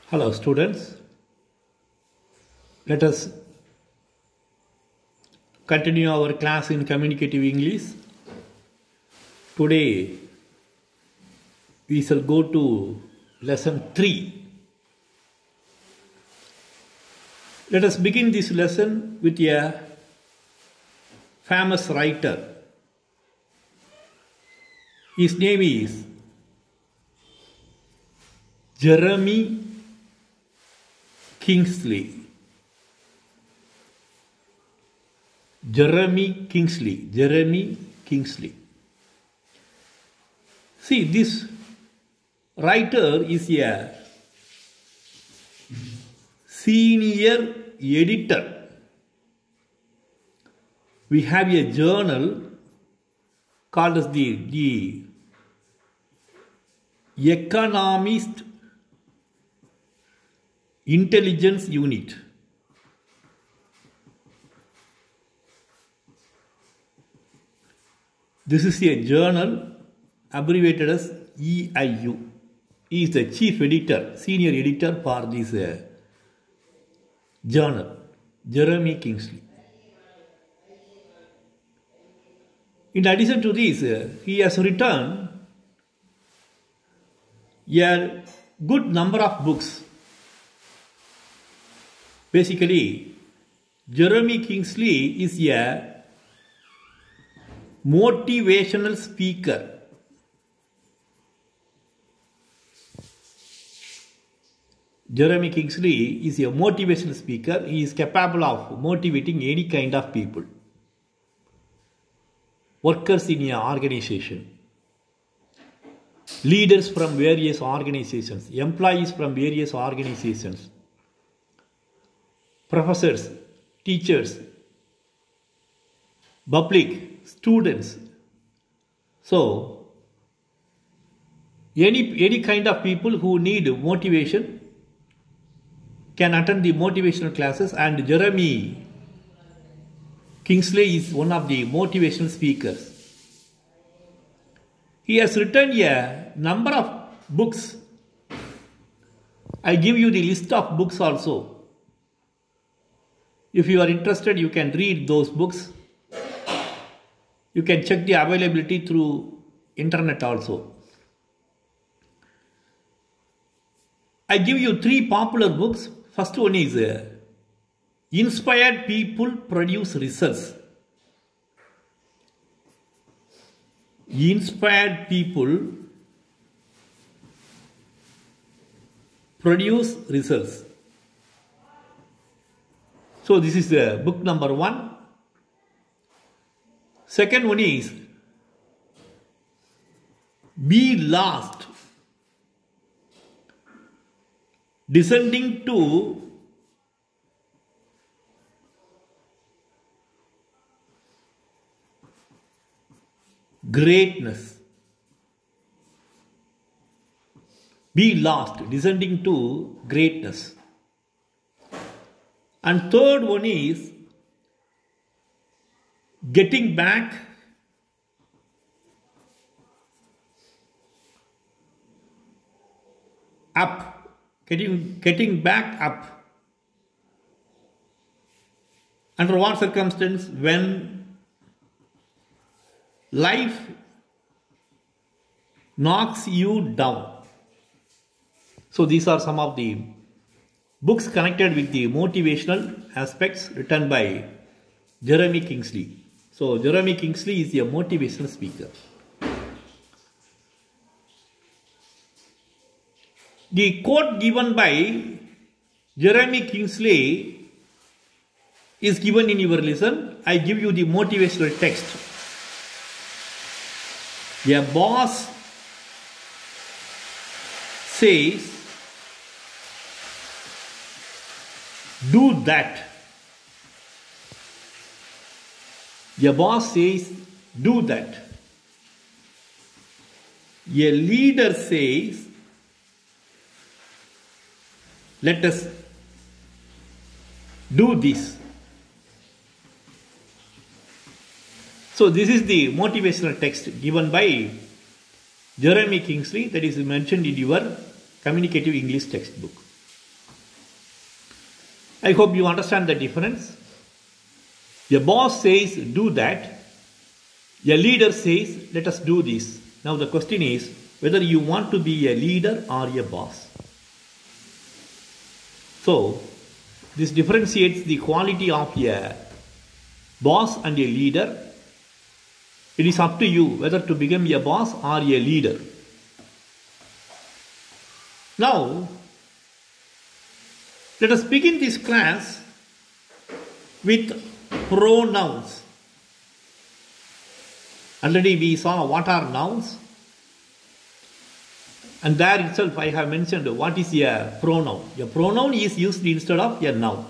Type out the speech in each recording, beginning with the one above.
Hello students, let us continue our class in communicative English. Today we shall go to lesson 3. Let us begin this lesson with a famous writer. His name is Jeremy Kingsley. Jeremy Kingsley. See, this writer is a senior editor. We have a journal called as the Economist Intelligence Unit. This is a journal abbreviated as EIU. He is the chief editor, senior editor for this journal, Jeremy Kingsley. In addition to this, he has written a good number of books. Basically, Jeremy Kingsley is a motivational speaker. Jeremy Kingsley is a motivational speaker. He is capable of motivating any kind of people. Workers in an organization, leaders from various organizations, employees from various organizations, professors, teachers, public, students. So, any kind of people who need motivation can attend the motivational classes, and Jeremy Kingsley is one of the motivational speakers. He has written a number of books. I give you the list of books also. If you are interested, you can read those books. You can check the availability through internet also. I give you 3 popular books. First one is Inspired People Produce Results. Inspired People Produce Results. So this is book number 1. Second one is Be Lost, Descending to Greatness. Be Lost, Descending to Greatness. And third one is Getting Back Up. Getting back up. Under what circumstance? When life knocks you down. So these are some of the books connected with the motivational aspects written by Jeremy Kingsley. So Jeremy Kingsley is a motivational speaker. The quote given by Jeremy Kingsley is given in your lesson. I give you the motivational text. A boss says, do that. A boss says, do that. A leader says, let us do this. So this is the motivational text given by Jeremy Kingsley that is mentioned in your communicative English textbook. I hope you understand the difference. A boss says, do that. A leader says, let us do this. Now the question is whether you want to be a leader or a boss. So, this differentiates the quality of a boss and a leader. It is up to you whether to become a boss or a leader. Now, let us begin this class with pronouns. Already we saw what are nouns, and there itself I have mentioned what is a pronoun. A pronoun is used instead of a noun.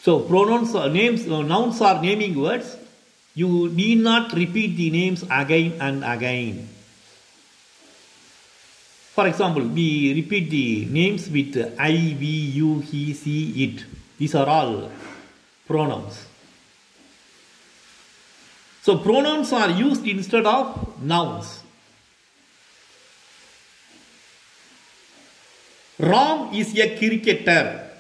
So pronouns are names, nouns are naming words. You need not repeat the names again and again. For example, we repeat the names with I, we, you, he, she, it. These are all pronouns. So pronouns are used instead of nouns. Ram is a cricketer.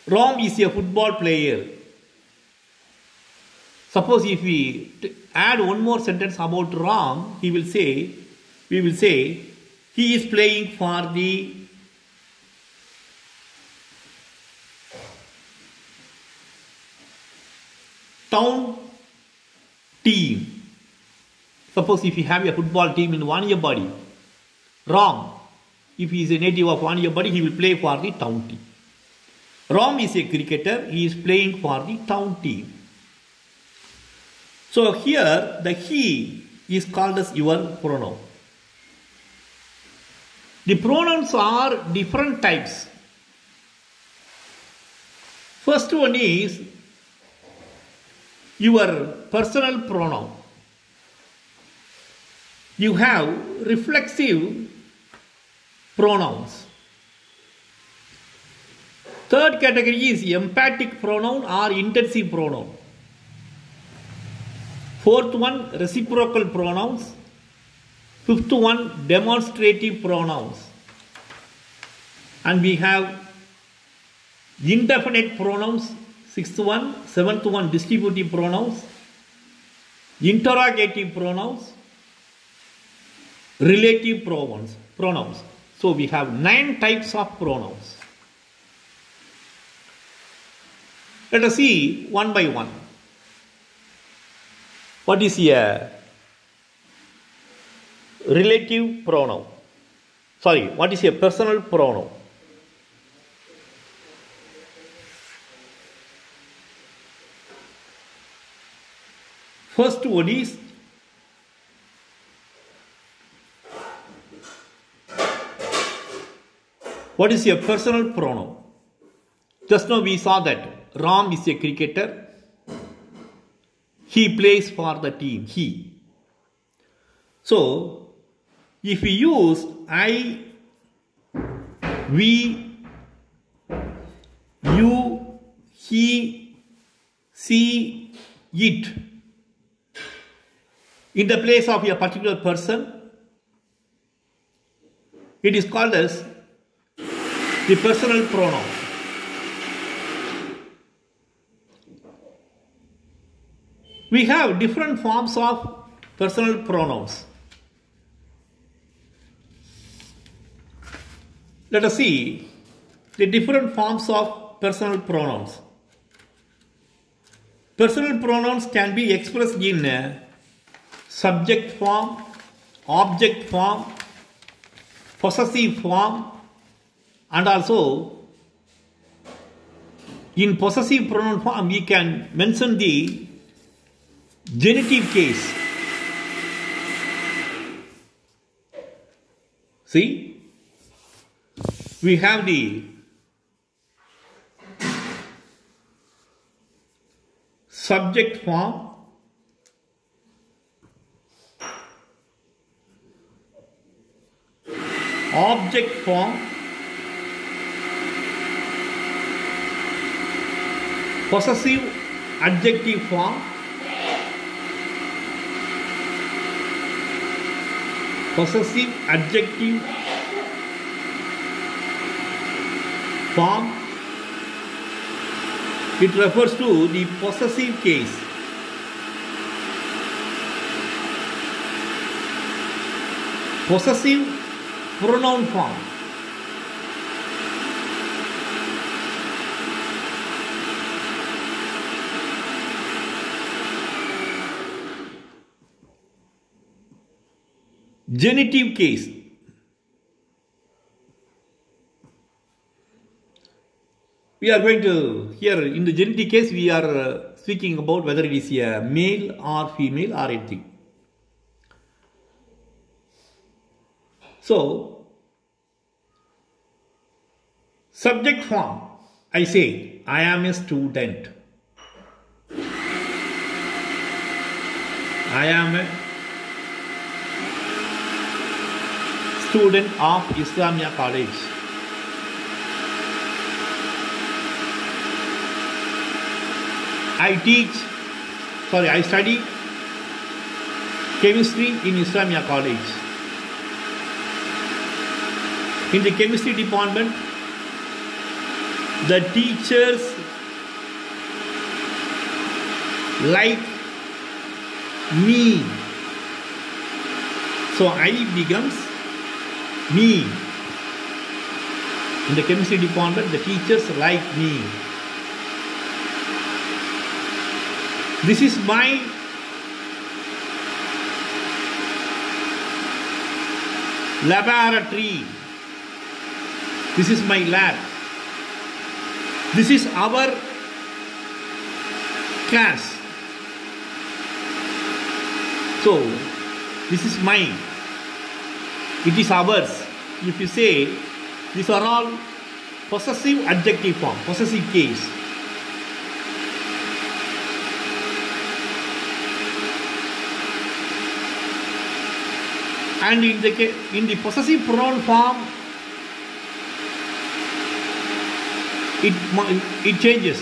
Ram is a football player. Suppose if we add one more sentence about Ram, we will say, he is playing for the town team. Suppose if you have a football team in Vaniyabadi, Ram, if he is a native of Vaniyabadi, he will play for the town team. Ram is a cricketer, he is playing for the town team. So here the he is called as your pronoun. The pronouns are different types. First one is your personal pronoun. You have reflexive pronouns. Third category is emphatic pronoun or intensive pronoun. Fourth one, reciprocal pronouns. Fifth one, demonstrative pronouns. And we have indefinite pronouns. Sixth one, seventh one, distributive pronouns. Interrogative pronouns. Relative pronouns. So we have 9 types of pronouns. Let us see one by one. What is a relative pronoun? Sorry, what is a personal pronoun? First one is what is a personal pronoun? Just now we saw that Ram is a cricketer. He plays for the team. He. So, if we use I, we, you, he, she, it in the place of a particular person, it is called as the personal pronoun. We have different forms of personal pronouns. Let us see the different forms of personal pronouns. Personal pronouns can be expressed in subject form, object form, possessive form, and also in possessive pronoun form we can mention the genitive case. See, we have the subject form, object form, possessive adjective form, possessive adjective form. It refers to the possessive case. Possessive pronoun form. Genitive case. We are going to, here in the genitive case, we are speaking about whether it is a male or female or anything. So, subject form, I say, I am a student. I am a student of Islamia College. I study chemistry in Islamia College. In the chemistry department, the teachers like me. So I becomes me. In the chemistry department, the teachers like me. This is my laboratory. This is my lab. This is our class. So, this is mine. It is ours. If you say, these are all possessive adjective form, possessive case. And in the possessive pronoun form, it changes.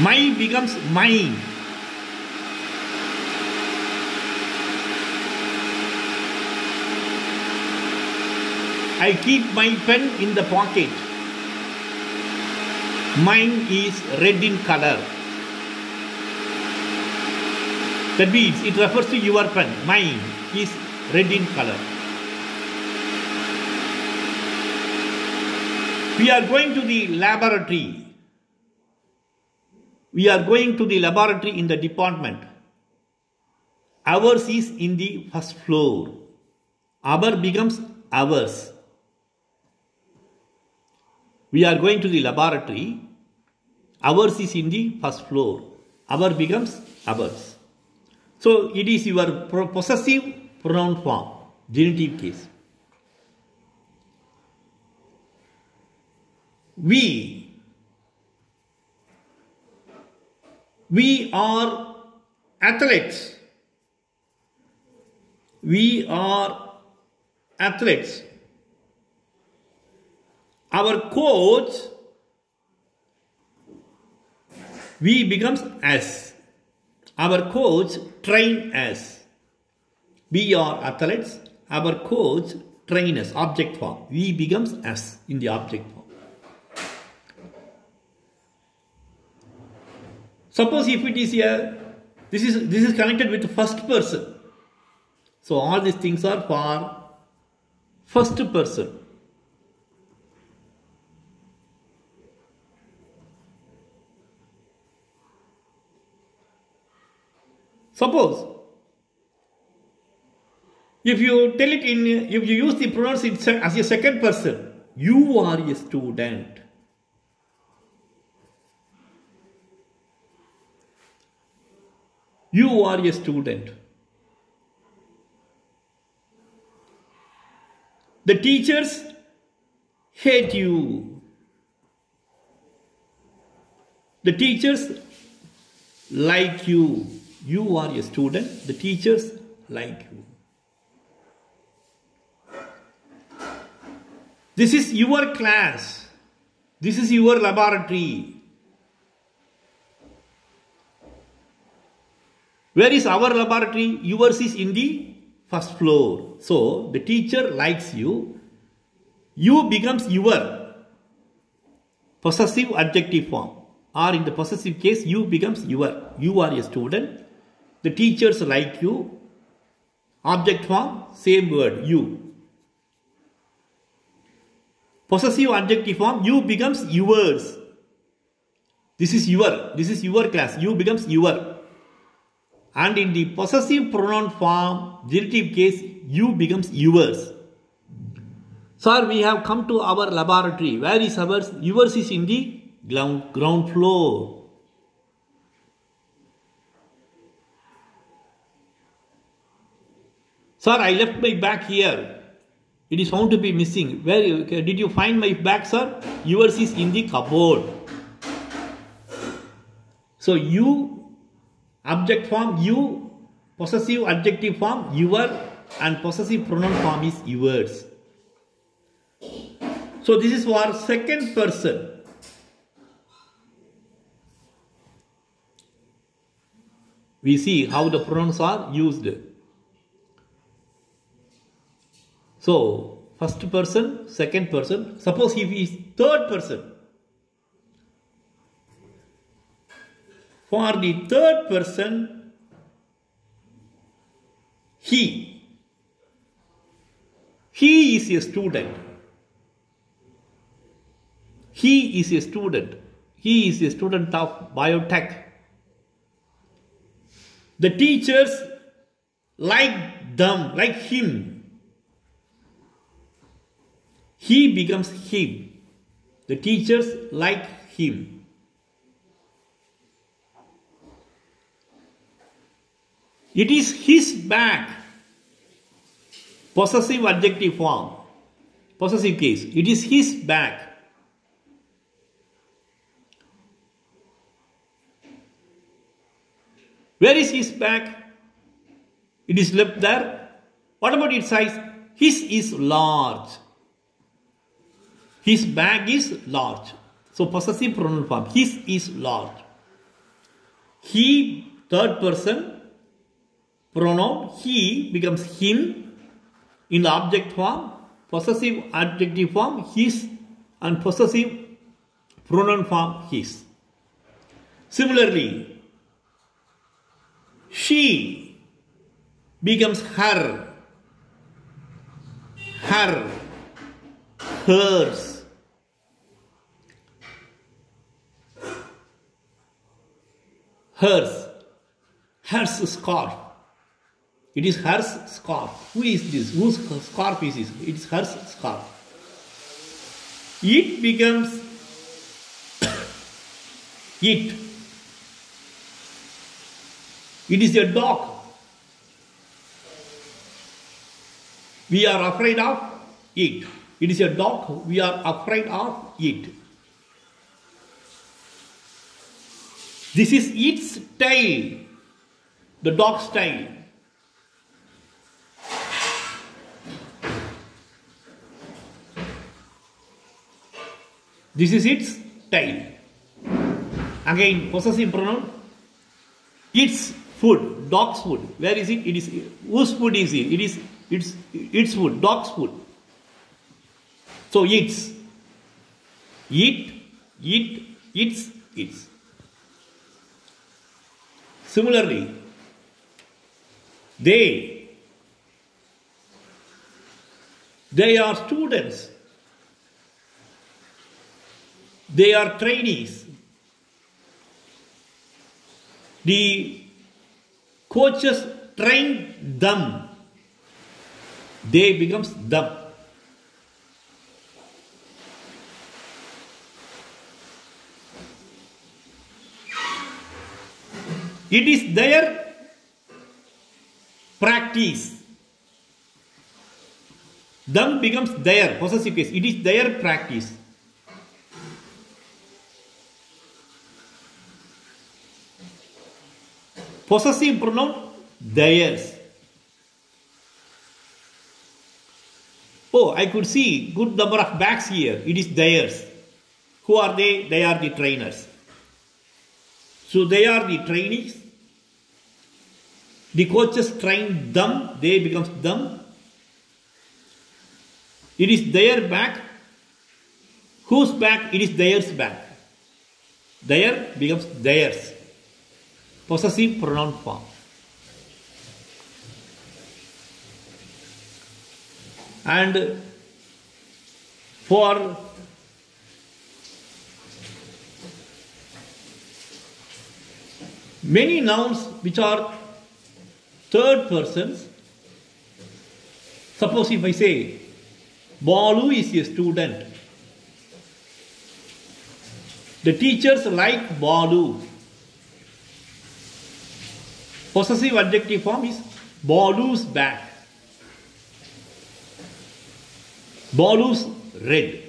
My becomes mine. I keep my pen in the pocket. Mine is red in color. That means it refers to your pen. Mine is red in color. We are going to the laboratory. We are going to the laboratory in the department. Ours is in the first floor. Our becomes ours. We are going to the laboratory. Ours is in the first floor. Our becomes ours. So it is your possessive pronoun form, genitive case. We are athletes. We are athletes. Our coach, we becomes us. Our coach train us. We are athletes. Our coach train us. Object form. We becomes us in the object form. Suppose if it is this is connected with the first person. So all these things are for first person. Suppose if you tell it if you use the pronouns as a second person, you are a student. You are a student. The teachers hate you. The teachers like you. You are a student. The teachers like you. This is your class. This is your laboratory. Where is our laboratory? Yours is in the first floor. So the teacher likes you. You becomes your possessive adjective form. Or in the possessive case, you becomes your. You are a student. The teachers like you. Object form, same word, you. Possessive adjective form, you becomes yours. This is your class. You becomes your. And in the possessive pronoun form, genitive case, you becomes yours. Sir, we have come to our laboratory. Where is ours? Yours is in the ground floor. Sir, I left my bag here. It is found to be missing. Where did you find my bag, sir? Yours is in the cupboard. So you, object form, you, possessive adjective form, your, and possessive pronoun form is yours. So this is for second person. We see how the pronouns are used. So first person, second person. Suppose if he is third person. For the third person, he is a student. He is a student. He is a student of biotech. The teachers like them, like him. He becomes him. The teachers like him. It is his bag. Possessive adjective form. Possessive case. It is his bag. Where is his bag? It is left there. What about its size? His is large. His bag is large. So possessive pronoun form. His is large. He, third person, pronoun he becomes him in the object form. Possessive adjective form his, and possessive pronoun form his. Similarly, she becomes her, hers, hers scarf. It is hers scarf. Who is this? Whose scarf is this? It is hers scarf. It becomes it. It is a dog. We are afraid of it. It is a dog. We are afraid of it. This is its tail. The dog's tail. This is its tail. Again, possessive pronoun. Its food, dog's food. Where is it? It is whose food is it? It is its food, dog's food. So its, its. Similarly, they are students. They are trainees. The coaches train them. They becomes them. It is their practice. Them becomes their possessive case. It is their practice. Possessive pronoun theirs. Oh, I could see good number of bags here. It is theirs. Who are they? They are the trainers. So they are the trainees. The coaches train them, they becomes them. It is their back. Whose back? It is theirs back. Their becomes theirs. Possessive pronoun form. And for many nouns which are third persons, suppose if I say Balu is a student, the teachers like Balu. Possessive adjective form is Balu's bag. Balu's red.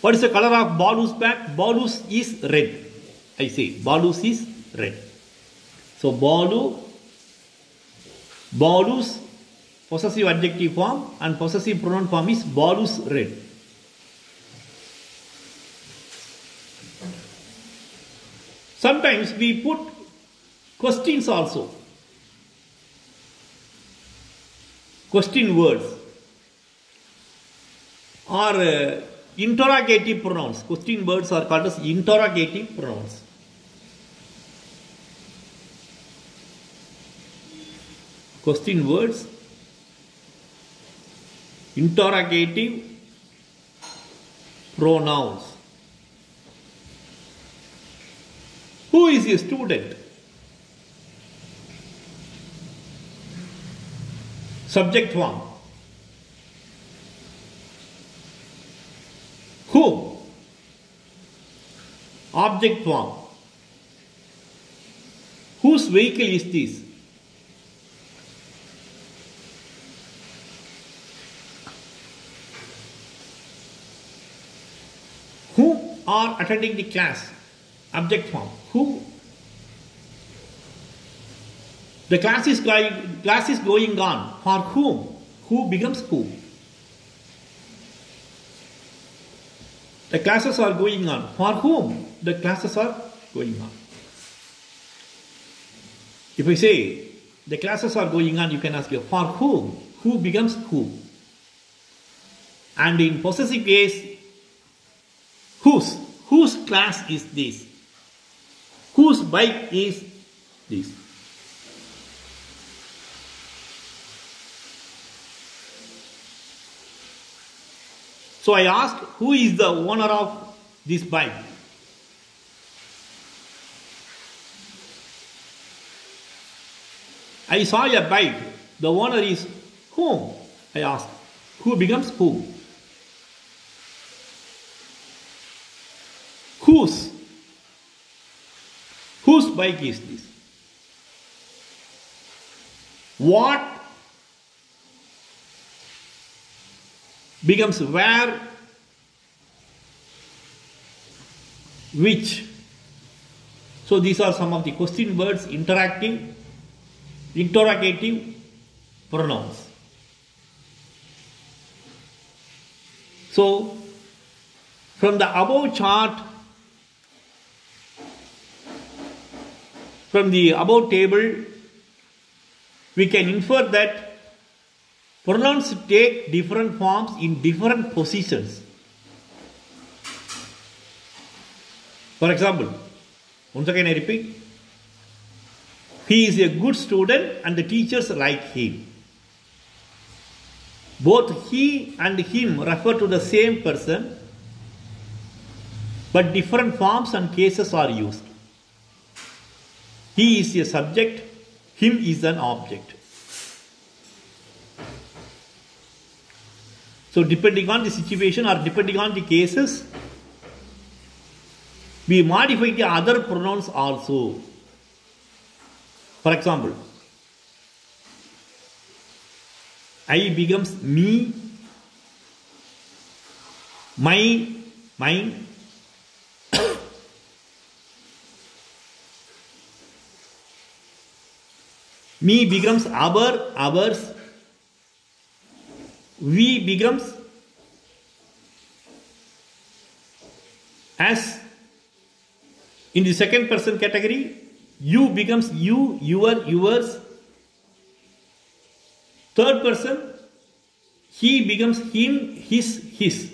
What is the color of Balu's bag? Balu's is red. I say Balu's is red. So Balu's possessive adjective form and possessive pronoun form is Balu's red. Sometimes we put questions also. Question words or interrogative pronouns. Question words are called as interrogative pronouns. Question words, interrogative pronouns. Who is a student? Subject form. Whom? Object form. Whose vehicle is this? Who are attending the class? Object form. Who? The class is going on. For whom? Who becomes who? The classes are going on. For whom? The classes are going on. If I say the classes are going on, you can ask for whom? Who becomes who? And in possessive case, whose? Whose class is this? Whose bike is this? So I asked, who is the owner of this bike? I saw a bike. The owner is whom? I asked. Who becomes who? Whose? Whose bike is this? What becomes where? Which? So these are some of the question words, interrogative pronouns. So from the above chart, from the above table, we can infer that pronouns take different forms in different positions. For example, once again I repeat, he is a good student and the teachers like him. Both he and him refer to the same person, but different forms and cases are used. He is a subject, him is an object. So depending on the situation or depending on the cases, we modify the other pronouns also. For example, I becomes me, my, mine. Me becomes our, ours. We becomes us. In the second person category, you becomes you, your, yours. Third person, he becomes him, his, his.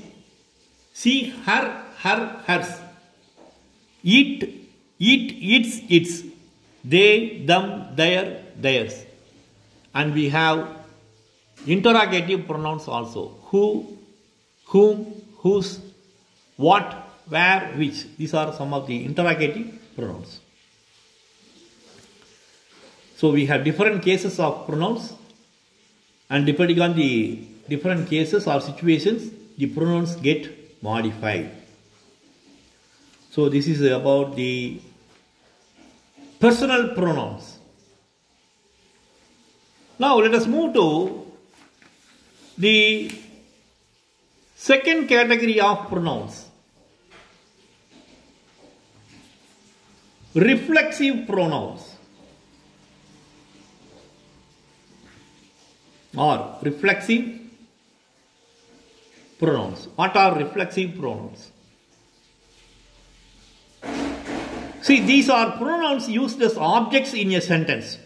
She, her, hers. It, its, its. They, them, their, theirs. And we have interrogative pronouns also. Who, whom, whose, what, where, which. These are some of the interrogative pronouns. So we have different cases of pronouns, and depending on the different cases or situations, the pronouns get modified. So this is about the personal pronouns. Now let us move to the second category of pronouns. Reflexive pronouns or reflexive pronouns. What are reflexive pronouns? See, these are pronouns used as objects in a sentence.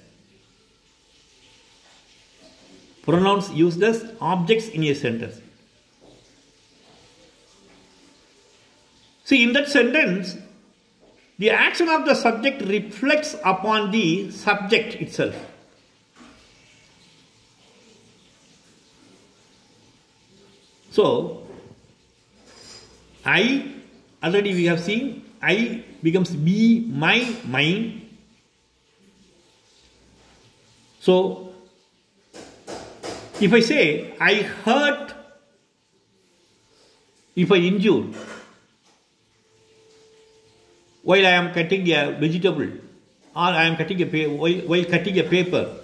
Pronouns used as objects in a sentence. See, in that sentence, the action of the subject reflects upon the subject itself. So, I, already we have seen, I becomes me, my, mine. So, if I say, I hurt, if I injure, while I am cutting a vegetable, or I am cutting while cutting a paper,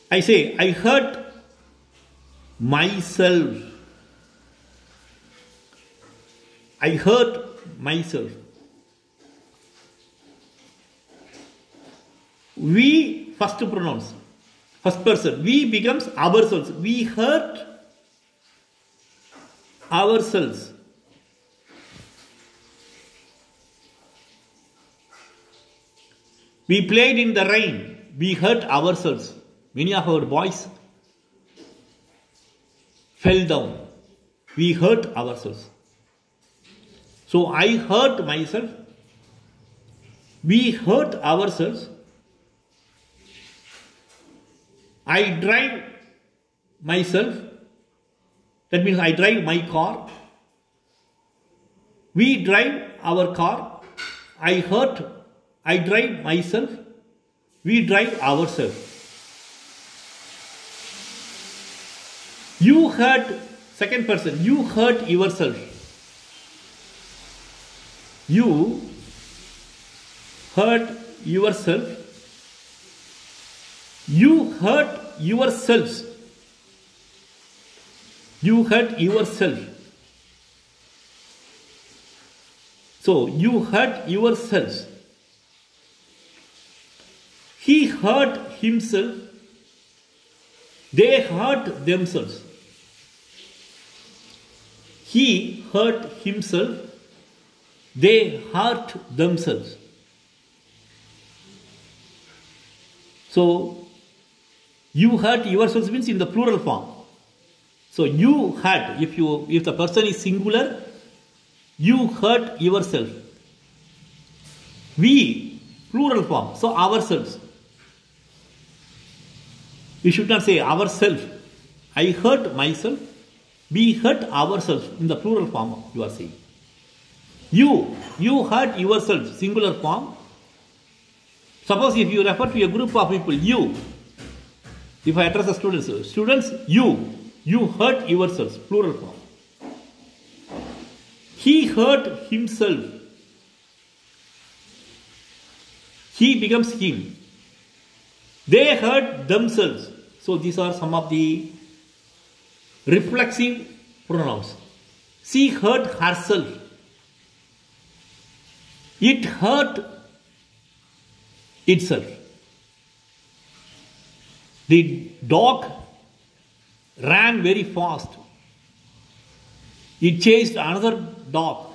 I say, I hurt myself. I hurt myself. We, first pronouns, first person, we becomes ourselves. We hurt ourselves. We played in the rain. We hurt ourselves. Many of our boys fell down. We hurt ourselves. So I hurt myself. We hurt ourselves. I drive myself. That means I drive my car. We drive our car. I drive myself. We drive ourselves. You hurt, second person, you hurt yourself. You hurt yourself. You hurt yourselves. You hurt yourself. So, you hurt yourselves. He hurt himself. They hurt themselves. He hurt himself. They hurt themselves. So, you hurt yourselves means in the plural form. So, you hurt, if the person is singular, you hurt yourself. We, plural form, so ourselves. We should not say ourselves. I hurt myself. We hurt ourselves in the plural form you are saying. You hurt yourself, singular form. Suppose if you refer to a group of people, you. If I address the students, you hurt yourselves, plural form. He hurt himself. He becomes him. They hurt themselves. So these are some of the reflexive pronouns. She hurt herself. It hurt itself. The dog ran very fast. It chased another dog.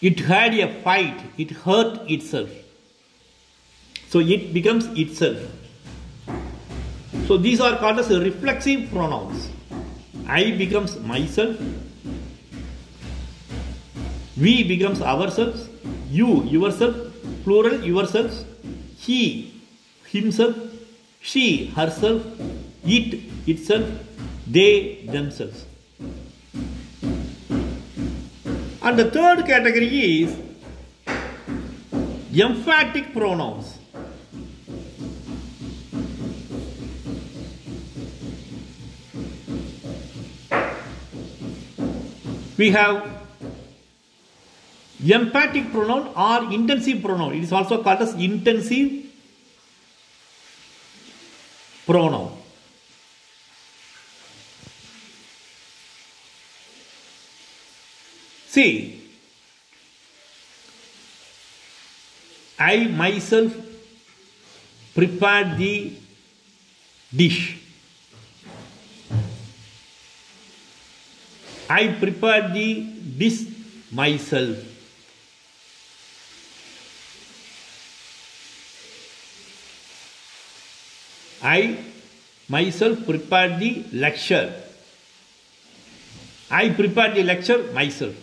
It had a fight. It hurt itself. So it becomes itself. So these are called as reflexive pronouns. I becomes myself. We becomes ourselves. You, yourself. Plural, yourselves. He, himself. She, herself. It, itself. They, themselves. And the third category is emphatic pronouns. We have emphatic pronoun or intensive pronoun. It is also called as intensive pronoun. See, I myself prepared the dish. I prepared the dish myself. I myself prepared the lecture. I prepared the lecture myself.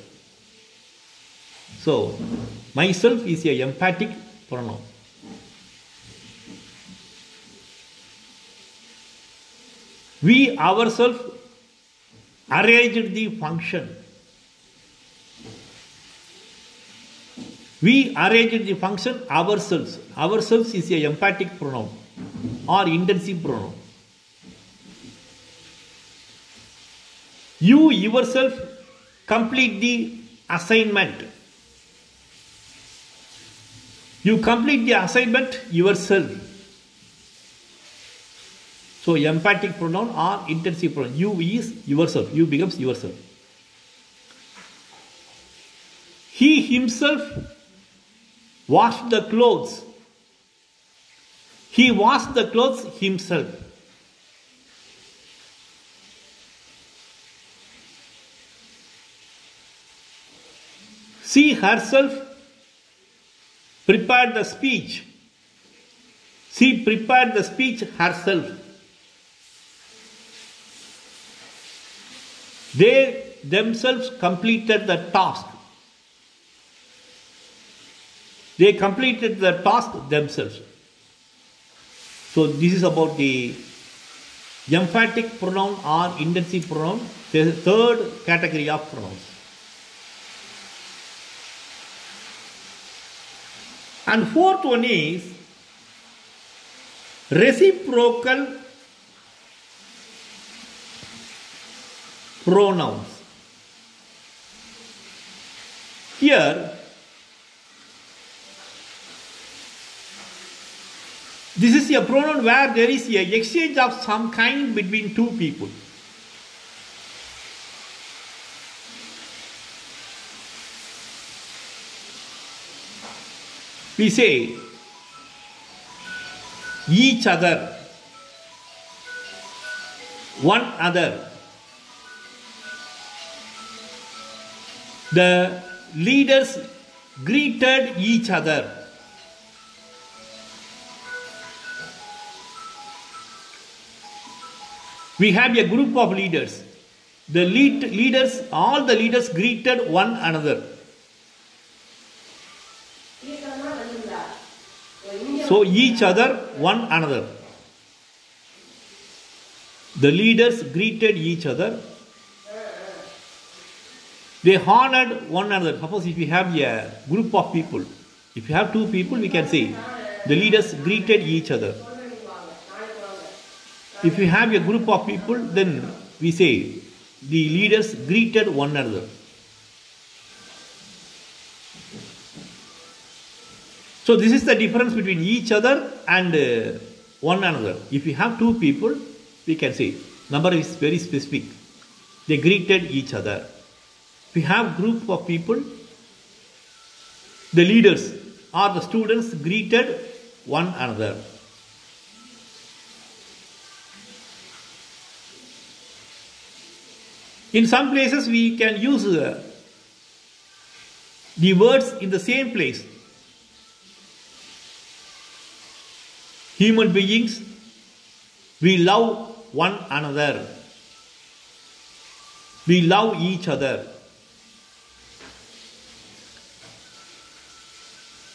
So, myself is a emphatic pronoun. We ourselves arranged the function. We arranged the function ourselves. Ourselves is a emphatic pronoun or intensive pronoun. You yourself complete the assignment. You complete the assignment yourself. So emphatic pronoun or intensive pronoun. You is yourself. You becomes yourself. He himself washed the clothes. He washed the clothes himself. She herself prepared the speech. She prepared the speech herself. They themselves completed the task. They completed the task themselves. So this is about the emphatic pronoun or intensive pronoun, the third category of pronouns. And fourth one is reciprocal pronouns. Here, this is a pronoun where there is an exchange of some kind between two people. We say each other, one other. The leaders greeted each other. We have a group of leaders. All the leaders greeted one another. So each other, one another. The leaders greeted each other. They honored one another. Suppose if we have a group of people, if you have two people, we can say the leaders greeted each other. If we have a group of people, then we say the leaders greeted one another. So this is the difference between each other and one another. If we have two people, we can say number is very specific. They greeted each other. If we have group of people, the leaders or the students greeted one another. In some places we can use the words in the same place. Human beings, we love one another. We love each other.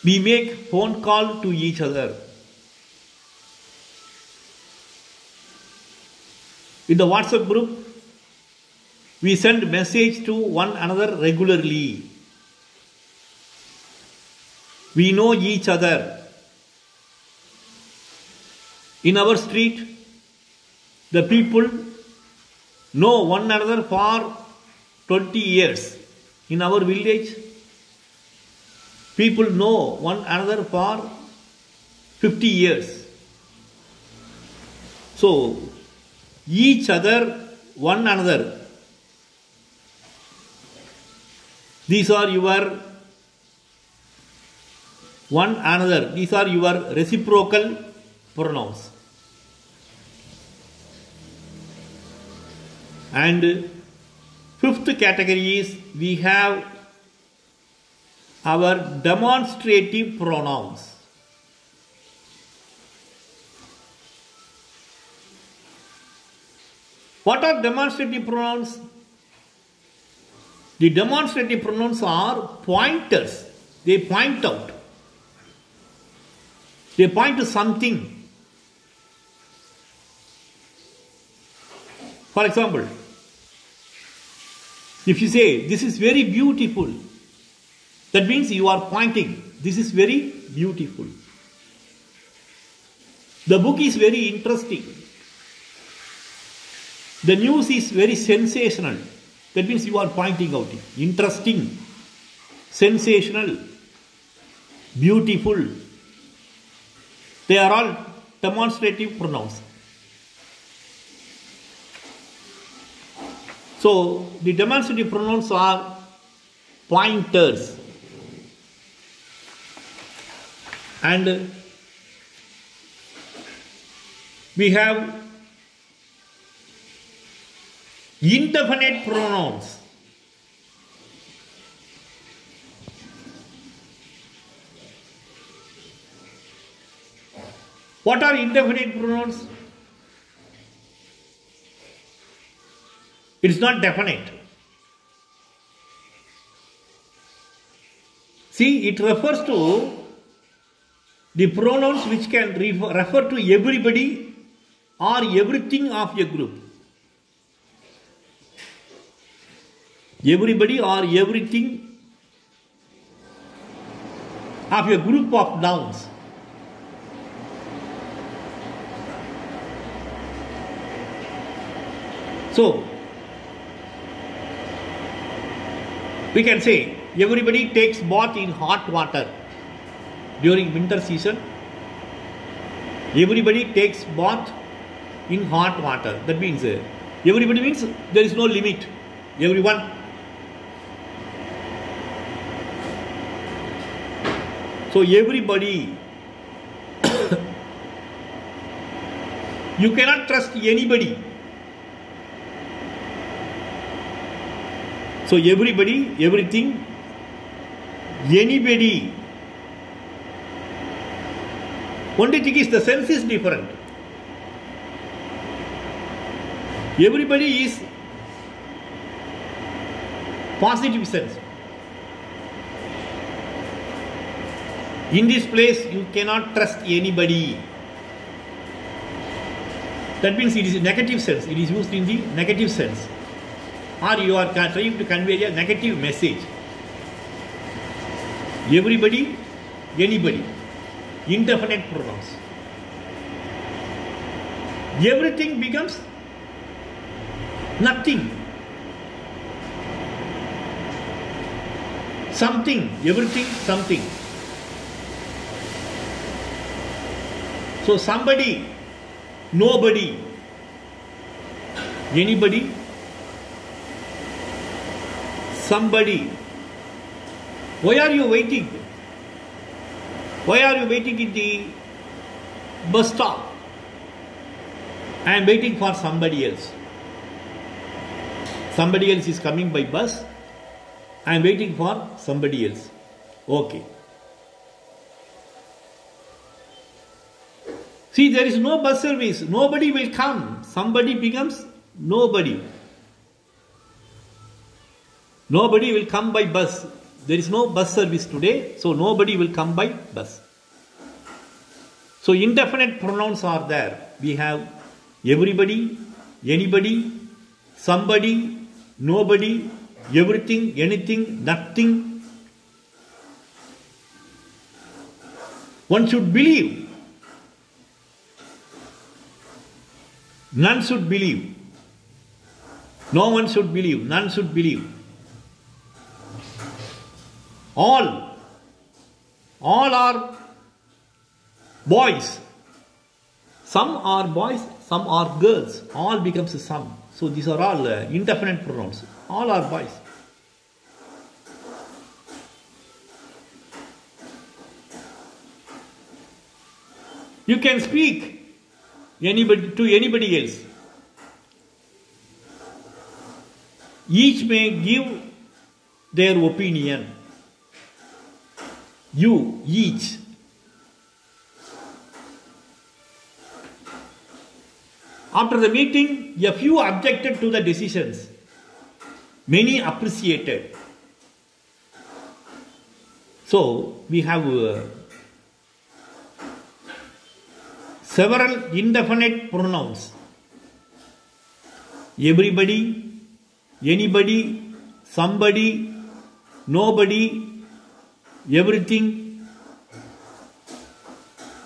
We make phone call to each other. In the WhatsApp group, we send message to one another regularly. We know each other. In our street, the people know one another for 20 years. In our village, people know one another for 50 years. So, each other, one another. These are your one another. These are your reciprocal pronouns. And fifth category is we have our demonstrative pronouns. What are demonstrative pronouns? The demonstrative pronouns are pointers. They point out. They point to something. For example, if you say, this is very beautiful, that means you are pointing, this is very beautiful. The book is very interesting. The news is very sensational. That means you are pointing out it. Interesting, sensational, beautiful. They are all demonstrative pronouns. So, the demonstrative pronouns are pointers. And we have indefinite pronouns. What are indefinite pronouns? It is not definite. See, it refers to the pronouns which can refer to everybody or everything of a group. Everybody or everything of a group of nouns. So, we can say everybody takes bath in hot water during winter season. Everybody takes bath in hot water. That means everybody means there is no limit. Everyone. So everybody. You cannot trust anybody. So everybody, everything, anybody. Only thing is the sense is different. Everybody is positive sense. In this place you cannot trust anybody. That means it is a negative sense. It is used in the negative sense. Or you are trying to convey a negative message. Everybody, anybody. Indefinite pronouns. Everything becomes nothing. Something, everything, something. So somebody, nobody, anybody, somebody. Why are you waiting? Why are you waiting in the bus stop? I am waiting for somebody else. Somebody else is coming by bus. I am waiting for somebody else. Okay. See, there is no bus service. Nobody will come. Somebody becomes nobody. Nobody will come by bus. There is no bus service today, so nobody will come by bus. So indefinite pronouns are there. We have everybody, anybody, somebody, nobody, everything, anything, nothing. One should believe. None should believe. No one should believe. None should believe. All are boys. Some are boys, some are girls. All becomes a some. So these are all indefinite pronouns. All are boys. You can speak to anybody else. Each may give their opinion. You, each. After the meeting, a few objected to the decisions. Many appreciated. So, we have several indefinite pronouns. Everybody, anybody, somebody, nobody, everything,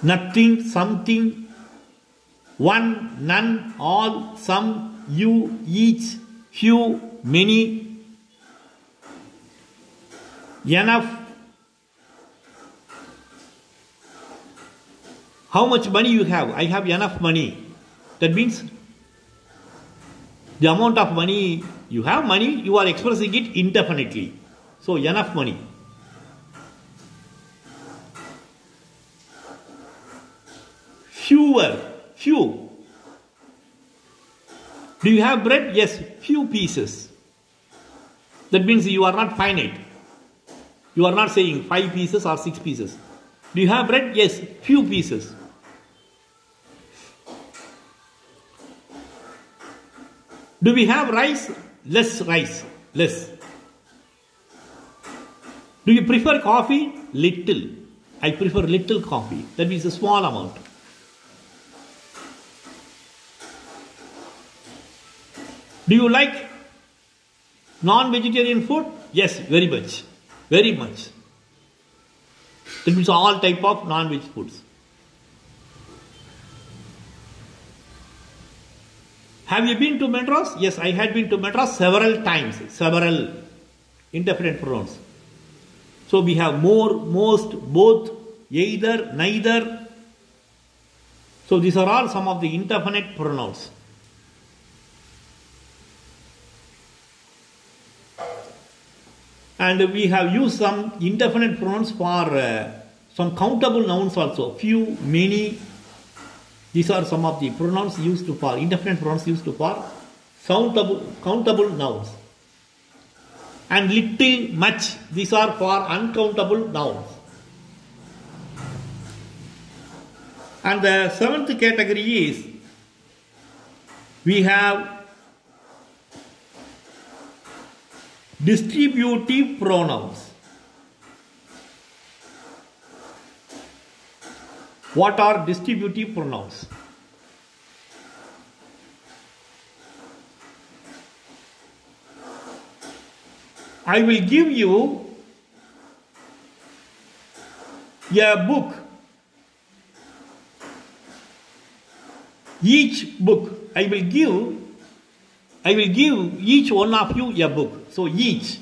nothing, something, one, none, all, some, you, each, few, many, enough. How much money you have? I have enough money. That means the amount of money you have, money, you are expressing it indefinitely. So enough money. Fewer, few. Do you have bread? Yes, few pieces. That means you are not finite. You are not saying 5 pieces or 6 pieces. Do you have bread? Yes, few pieces. Do we have rice? Less rice, less. Do you prefer coffee? Little. I prefer little coffee. That means a small amount. Do you like non-vegetarian food? Yes, very much. Very much. That means all type of non-veg foods. Have you been to Madras? Yes, I had been to Madras several times. Several indefinite pronouns. So we have more, most, both, either, neither. So these are all some of the indefinite pronouns. And we have used some indefinite pronouns for some countable nouns also. Few, many. These are some of the pronouns used for, indefinite pronouns used for countable nouns. And little, much. These are for uncountable nouns. And the 7th category is, we have distributive pronouns. What are distributive pronouns? I will give you a book. Each book. I will give each one of you a book. So each,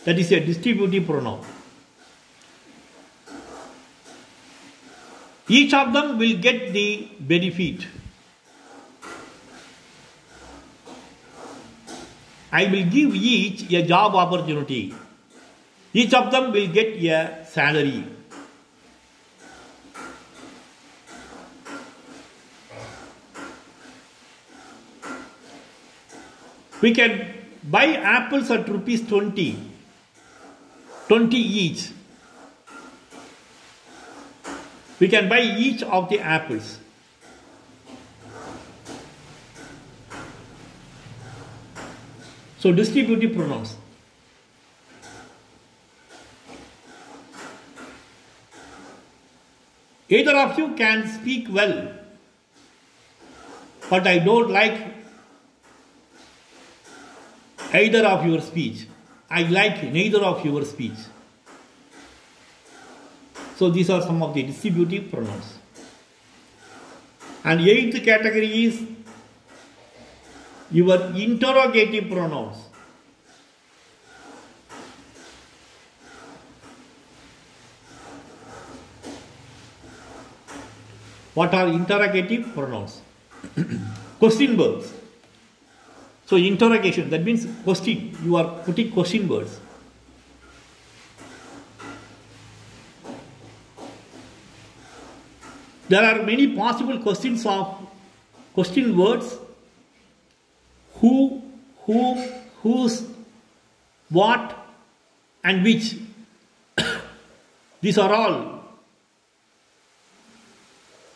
that is a distributive pronoun. Each of them will get the benefit. I will give each a job opportunity. Each of them will get a salary. We can buy apples at rupees 20. 20 each. We can buy each of the apples. So distributive pronouns. Either of you can speak well, but I don't like either of your speech. I like neither of your speech. So these are some of the distributive pronouns. And eighth category is your interrogative pronouns. What are interrogative pronouns? Question words. So interrogation, that means question. You are putting question words. There are many possible questions of question words. Who, whose, what, and which. These are all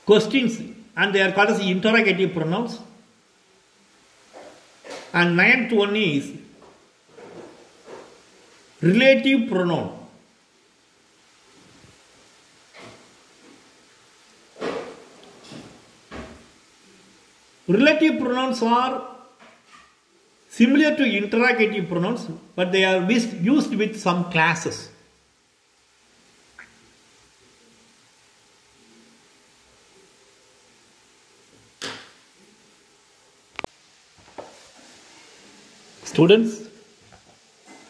questions and they are called as interrogative pronouns. And ninth one is relative pronoun. Relative pronouns are similar to interrogative pronouns, but they are used with some classes. Students,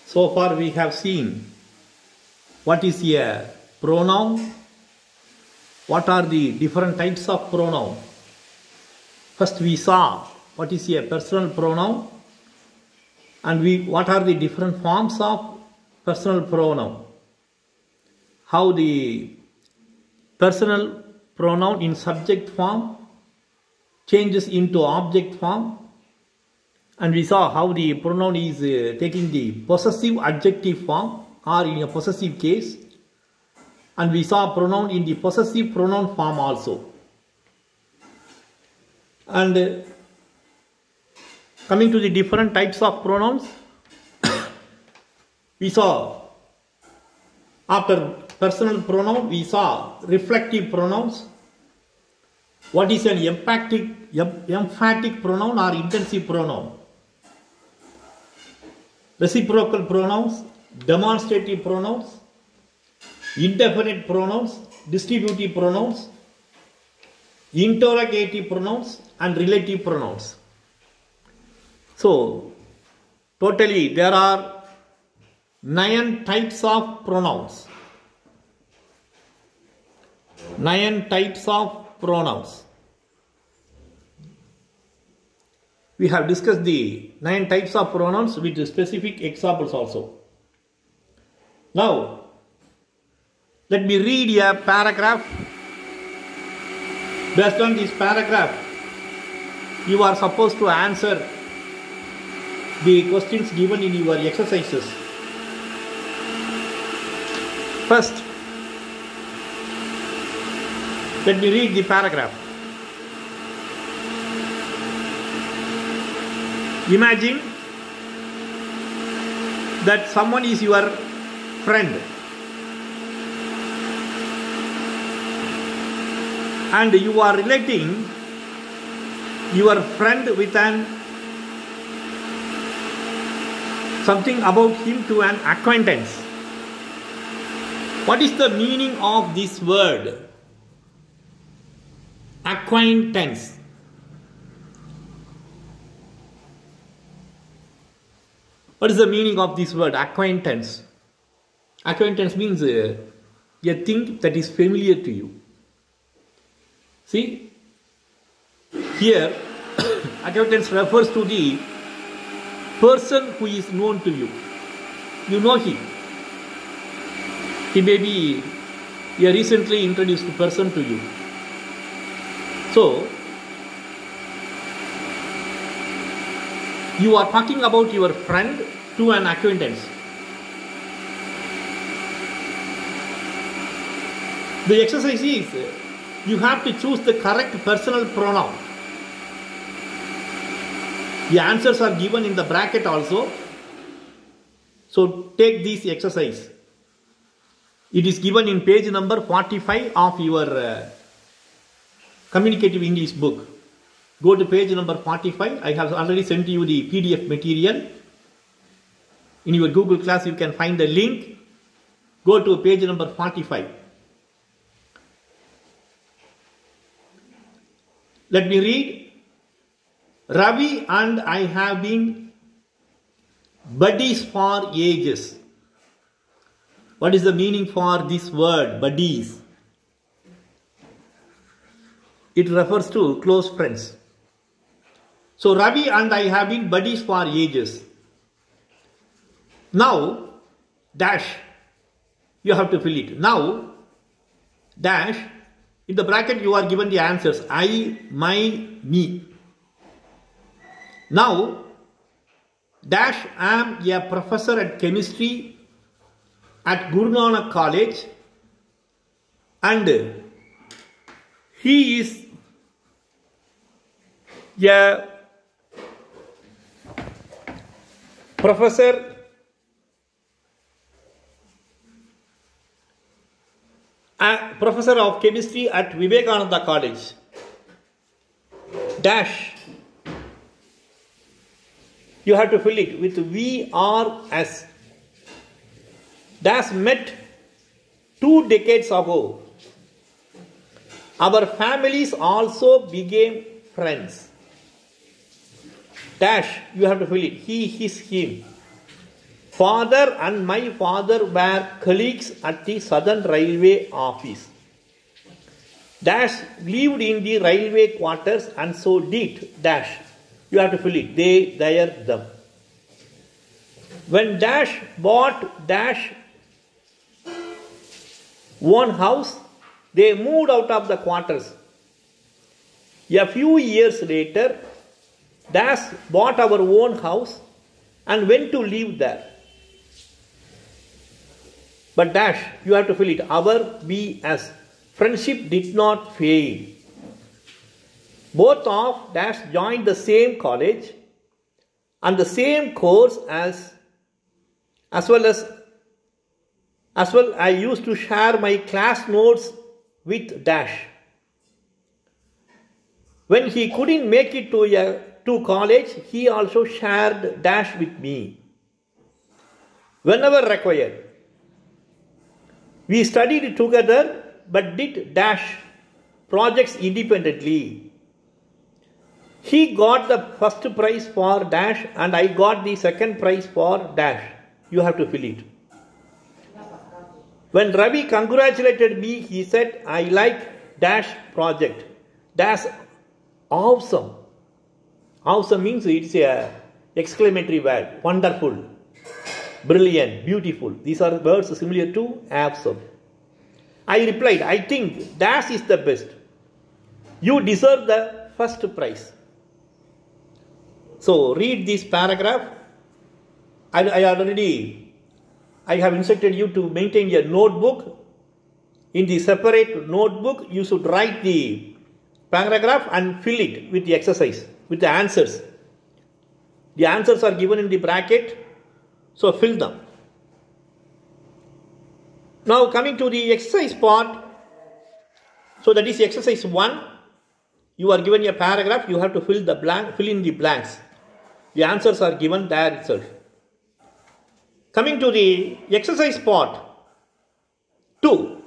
so far we have seen what is a pronoun, what are the different types of pronoun. First we saw what is a personal pronoun and what are the different forms of personal pronoun. How the personal pronoun in subject form changes into object form. And we saw how the pronoun is taking the possessive adjective form or in a possessive case. And we saw pronoun in the possessive pronoun form also. And coming to the different types of pronouns, we saw after personal pronoun, we saw reflective pronouns. What is an emphatic pronoun or intensive pronoun? Reciprocal pronouns, demonstrative pronouns, indefinite pronouns, distributive pronouns, interrogative pronouns and relative pronouns. So, totally there are 9 types of pronouns. 9 types of pronouns. We have discussed the 9 types of pronouns with specific examples also. Now, let me read a paragraph. Based on this paragraph, you are supposed to answer the questions given in your exercises. First, let me read the paragraph. Imagine that someone is your friend and you are relating your friend with something about him to an acquaintance. What is the meaning of this word? Acquaintance. What is the meaning of this word? Acquaintance. Acquaintance means a thing that is familiar to you. See, here acquaintance refers to the person who is known to you. You know him. He may be a recently introduced person to you. So, you are talking about your friend to an acquaintance. The exercise is you have to choose the correct personal pronoun. The answers are given in the bracket also. So take this exercise. It is given in page number 45 of your communicative English book. Go to page number 45. I have already sent you the PDF material. In your Google class you can find the link. Go to page number 45. Let me read. Ravi and I have been buddies for ages. What is the meaning for this word, buddies? It refers to close friends. So Ravi and I have been buddies for ages. Now, dash. You have to fill it. Now, dash. In the bracket you are given the answers. I, my, me. Now, dash am a professor at chemistry at Guru Nanak College, and he is a professor of chemistry at Vivekananda College. Dash. You have to fill it with VRS. Dash met 2 decades ago. Our families also became friends. Dash. You have to fill it. He, his, him. Father and my father were colleagues at the Southern Railway office. Dash lived in the railway quarters and so did dash. You have to fill it. They, their, them. When dash bought dash one house, they moved out of the quarters. A few years later, dash bought our own house and went to live there. But dash, you have to fill it. Our, we, us. Friendship did not fade. Both of dash joined the same college and the same course as well I used to share my class notes with dash. When he couldn't make it to college, he also shared dash with me. Whenever required. We studied together but did dash projects independently. He got the first prize for dash and I got the second prize for dash. You have to fill it. When Ravi congratulated me, he said, I like dash project. Dash awesome. Awesome means it's a exclamatory word. Wonderful, brilliant, beautiful. These are words similar to awesome. I replied, I think dash is the best. You deserve the first prize. So read this paragraph. I have instructed you to maintain your notebook. In the separate notebook, you should write the paragraph and fill it with the exercise, with the answers. The answers are given in the bracket, so fill them. Now coming to the exercise part, so that is exercise 1. You are given a paragraph, you have to fill in the blanks. The answers are given there itself. Coming to the exercise part 2.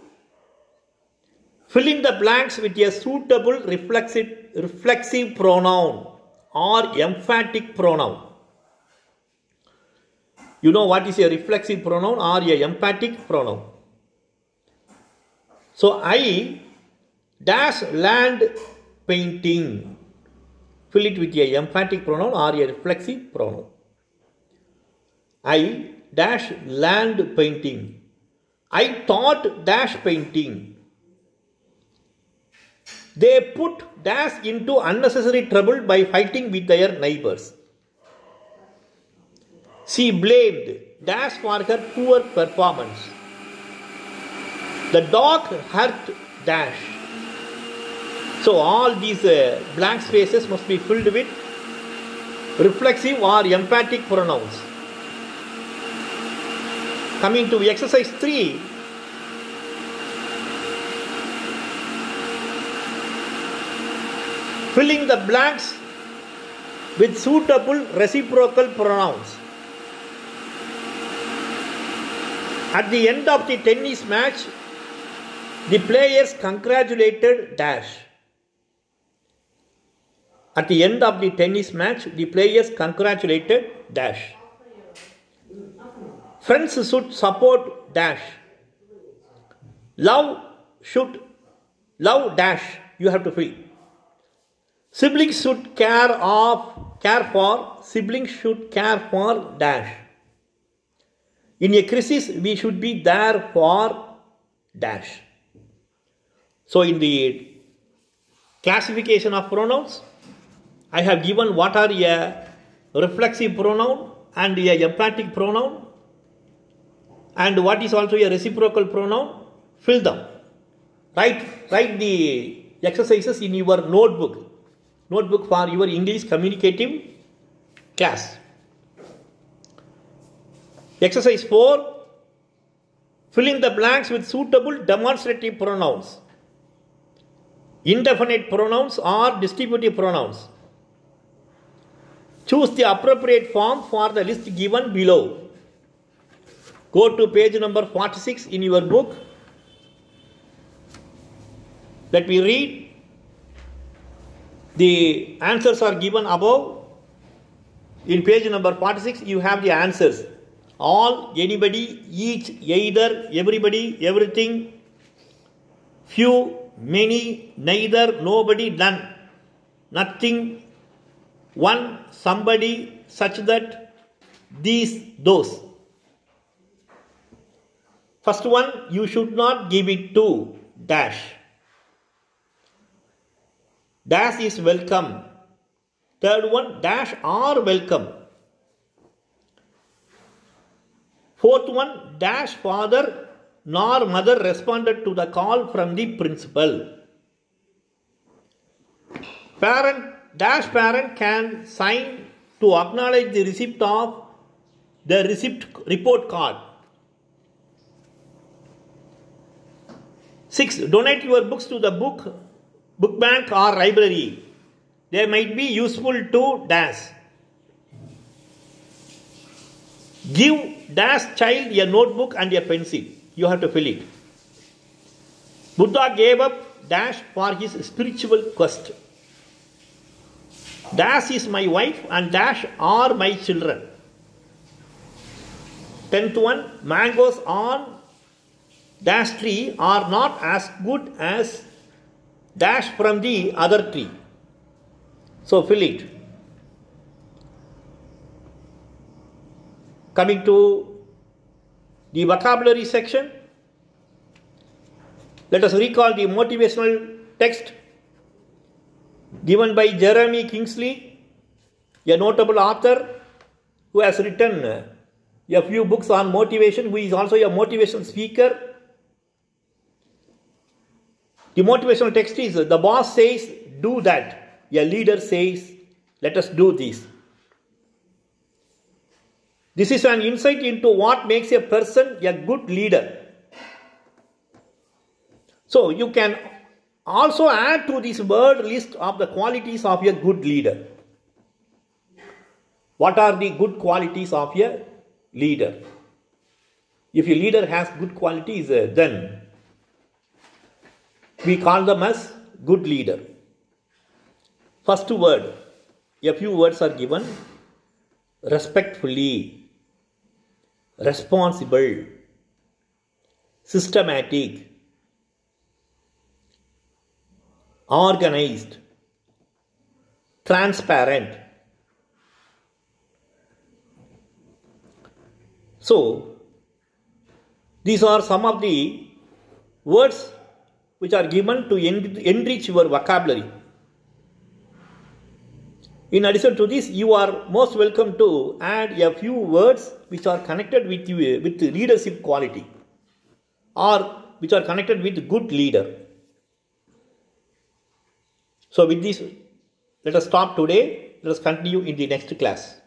Fill in the blanks with a suitable reflexive pronoun or emphatic pronoun. You know what is a reflexive pronoun or a emphatic pronoun. So I dash land painting. Fill it with a emphatic pronoun or a reflexive pronoun. I dash land painting. I thought dash painting. They put dash into unnecessary trouble by fighting with their neighbors. She blamed dash for her poor performance. The dog hurt dash. So all these blank spaces must be filled with reflexive or emphatic pronouns. Coming to exercise 3. Filling the blanks with suitable reciprocal pronouns. At the end of the tennis match, the players congratulated dash. At the end of the tennis match, the players congratulated dash. Friends should support dash. Love dash. You have to fill. Siblings should care for. Siblings should care for dash. In a crisis, we should be there for dash. So in the classification of pronouns, I have given what are a reflexive pronoun and a emphatic pronoun, and what is also a reciprocal pronoun. Fill them. Write the exercises in your notebook for your English communicative class. Exercise 4. Fill in the blanks with suitable demonstrative pronouns. Indefinite pronouns or distributive pronouns. Choose the appropriate form for the list given below. Go to page number 46 in your book. Let me read. The answers are given above. In page number 46, you have the answers. All, anybody, each, either, everybody, everything, few, many, neither, nobody, none, nothing, one, somebody, such that, these, those. First one, you should not give it to dash. Dash is welcome. Third one, dash are welcome. Fourth one, dash father nor mother responded to the call from the principal. Dash parent can sign to acknowledge the receipt of the receipt report card. 6. Donate your books to the book bank or library. They might be useful to dash. Give dash child a notebook and a pencil. You have to fill it. Buddha gave up dash for his spiritual quest. Dash is my wife and dash are my children. 10th one, mangoes on dash tree are not as good as dash from the other tree. So fill it. Coming to the vocabulary section, let us recall the motivational text given by Jeremy Kingsley, a notable author who has written a few books on motivation, who is also a motivational speaker. The motivational text is, the boss says, do that. A leader says, let us do this. This is an insight into what makes a person a good leader. So you can also add to this word list of the qualities of a good leader. What are the good qualities of a leader? If a leader has good qualities, then we call them as good leader. First word, a few words are given. Respectfully, responsible, systematic, organized, transparent. So, these are some of the words which are given to enrich your vocabulary. In addition to this, you are most welcome to add a few words which are connected with leadership quality or which are connected with good leader. So with this, let us stop today. Let us continue in the next class.